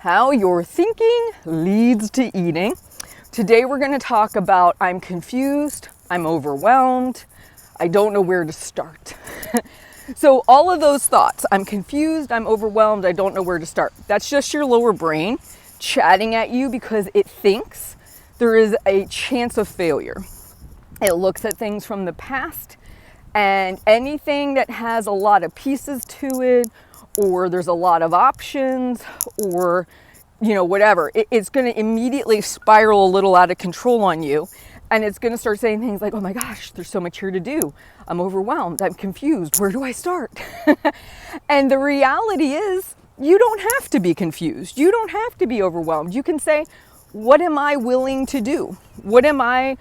how your thinking leads to eating. Today we're going to talk about I'm confused, I'm overwhelmed, I don't know where to start. So all of those thoughts, I'm confused, I'm overwhelmed, I don't know where to start. That's just your lower brain chatting at you because it thinks there is a chance of failure. It looks at things from the past, and anything that has a lot of pieces to it, or there's a lot of options, or whatever, it's going to immediately spiral a little out of control on you. And it's going to start saying things like, oh my gosh, there's so much here to do. I'm overwhelmed. I'm confused. Where do I start? And the reality is, you don't have to be confused. You don't have to be overwhelmed. You can say, what am I willing to do? What am I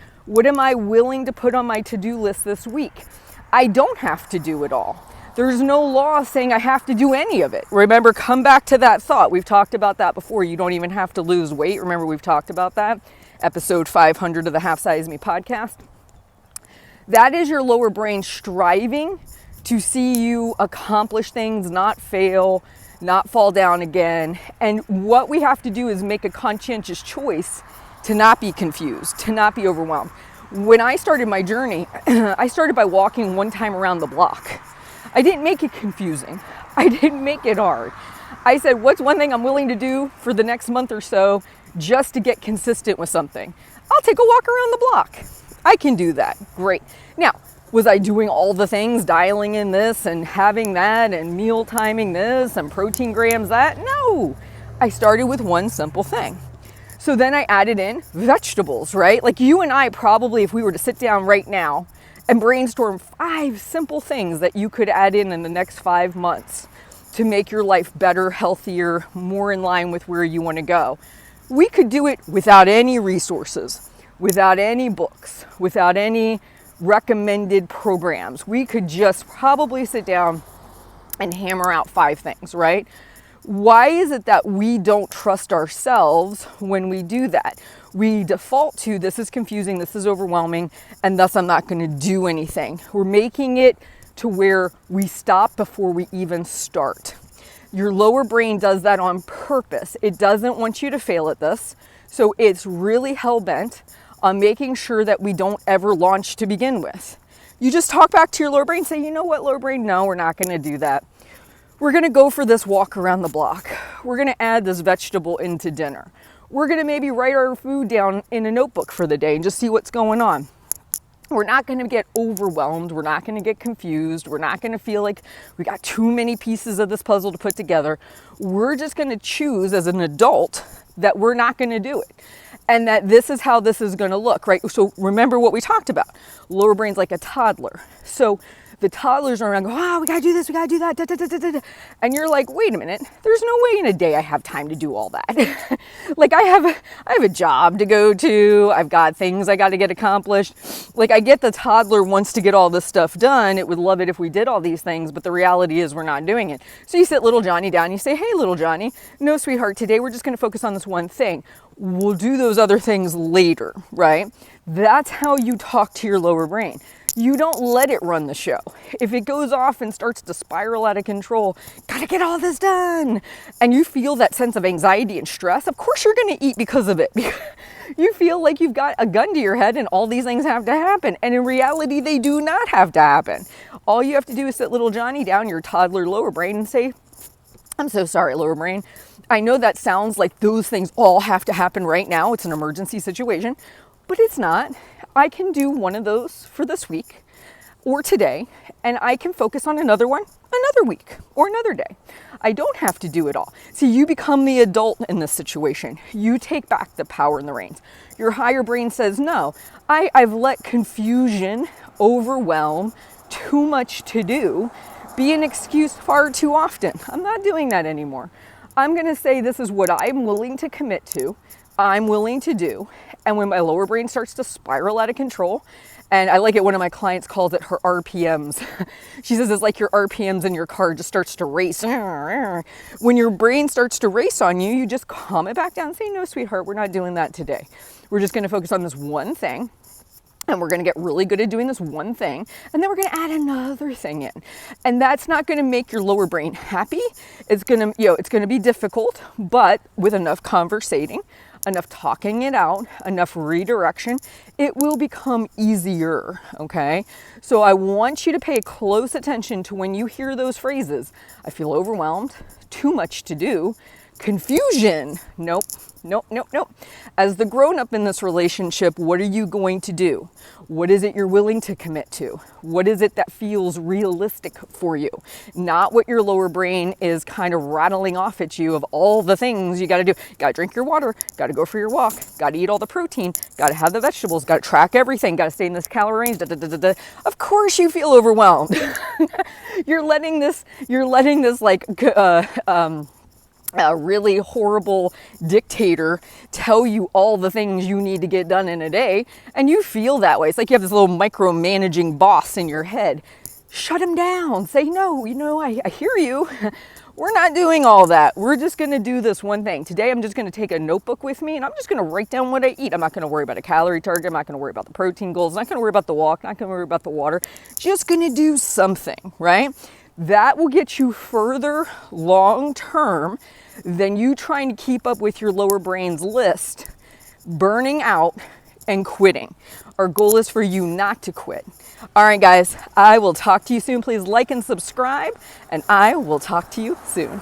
willing to put on my to-do list this week? I don't have to do it all. There's no law saying I have to do any of it. Remember, come back to that thought. We've talked about that before. You don't even have to lose weight. Remember, we've talked about that. Episode 500 of the Half Size Me podcast. That is your lower brain striving to see you accomplish things, not fail, not fall down again. And what we have to do is make a conscientious choice to not be confused, to not be overwhelmed. When I started my journey, I started by walking one time around the block. I didn't make it confusing. I didn't make it hard. I said, what's one thing I'm willing to do for the next month or so just to get consistent with something? I'll take a walk around the block. I can do that. Great. Now, was I doing all the things, dialing in this and having that and meal timing this and protein grams that? No. I started with one simple thing. So then I added in vegetables, right? Like you and I probably, if we were to sit down right now and brainstorm 5 simple things that you could add in the next 5 months to make your life better, healthier, more in line with where you want to go. We could do it without any resources, without any books, without any recommended programs. We could just probably sit down and hammer out 5 things, right? Why is it that we don't trust ourselves when we do that? We default to, this is confusing, this is overwhelming, and thus I'm not going to do anything. We're making it to where we stop before we even start. Your lower brain does that on purpose. It doesn't want you to fail at this. So it's really hell-bent on making sure that we don't ever launch to begin with. You just talk back to your lower brain and say, you know what, lower brain, no, we're not going to do that. We're going to go for this walk around the block. We're going to add this vegetable into dinner. We're going to maybe write our food down in a notebook for the day and just see what's going on. We're not going to get overwhelmed. We're not going to get confused. We're not going to feel like we got too many pieces of this puzzle to put together. We're just going to choose as an adult that we're not going to do it. And that this is how this is going to look, right? So remember what we talked about. Lower brain's like a toddler. So the toddlers are around, go, we got to do this, we got to do that, da, da, da, da, da. And you're like, wait a minute, there's no way in a day I have time to do all that. Like I have a job to go to, I've got things I got to get accomplished. Like I get the toddler wants to get all this stuff done. It would love it if we did all these things, but the reality is we're not doing it. So you sit little Johnny down, you say, hey, little Johnny, no, sweetheart, today we're just going to focus on this one thing. We'll do those other things later, right? That's how you talk to your lower brain. You don't let it run the show. If it goes off and starts to spiral out of control, gotta get all this done, and you feel that sense of anxiety and stress, of course you're gonna eat because of it. You feel like you've got a gun to your head and all these things have to happen. And in reality, they do not have to happen. All you have to do is sit little Johnny down, your toddler lower brain, and say, I'm so sorry, lower brain. I know that sounds like those things all have to happen right now. It's an emergency situation, but it's not. I can do one of those for this week or today, and I can focus on another one another week or another day. I don't have to do it all. See, you become the adult in this situation. You take back the power and the reins. Your higher brain says, no, I've let confusion, overwhelm, too much to do be an excuse far too often. I'm not doing that anymore. I'm going to say this is what I'm willing to commit to, I'm willing to do. And when my lower brain starts to spiral out of control, and I like it, one of my clients calls it her RPMs. She says it's like your RPMs in your car just starts to race. When your brain starts to race on you, you just calm it back down and say, no, sweetheart, we're not doing that today. We're just going to focus on this one thing. And we're going to get really good at doing this one thing, and then we're going to add another thing in. And that's not going to make your lower brain happy. It's going to, it's going to be difficult, but with enough conversating, enough talking it out, enough redirection, it will become easier, okay? So I want you to pay close attention to when you hear those phrases. I feel overwhelmed, too much to do, confusion. Nope, nope, nope, nope. As the grown-up in this relationship, what are you going to do? What is it you're willing to commit to? What is it that feels realistic for you? Not what your lower brain is kind of rattling off at you of all the things you got to do. Got to drink your water, got to go for your walk, got to eat all the protein, got to have the vegetables, got to track everything, got to stay in this calorie range. Da, da, da, da, da. Of course you feel overwhelmed. You're letting this like a really horrible dictator tell you all the things you need to get done in a day, and you feel that way. It's like you have this little micromanaging boss in your head. Shut him down. Say, no, I hear you. We're not doing all that. We're just going to do this one thing. Today, I'm just going to take a notebook with me, and I'm just going to write down what I eat. I'm not going to worry about a calorie target. I'm not going to worry about the protein goals. I'm not going to worry about the walk. Not going to worry about the water. Just going to do something, right? That will get you further long term than you trying to keep up with your lower brain's list, burning out and quitting. Our goal is for you not to quit. All right, guys, I will talk to you soon. Please like and subscribe, and I will talk to you soon.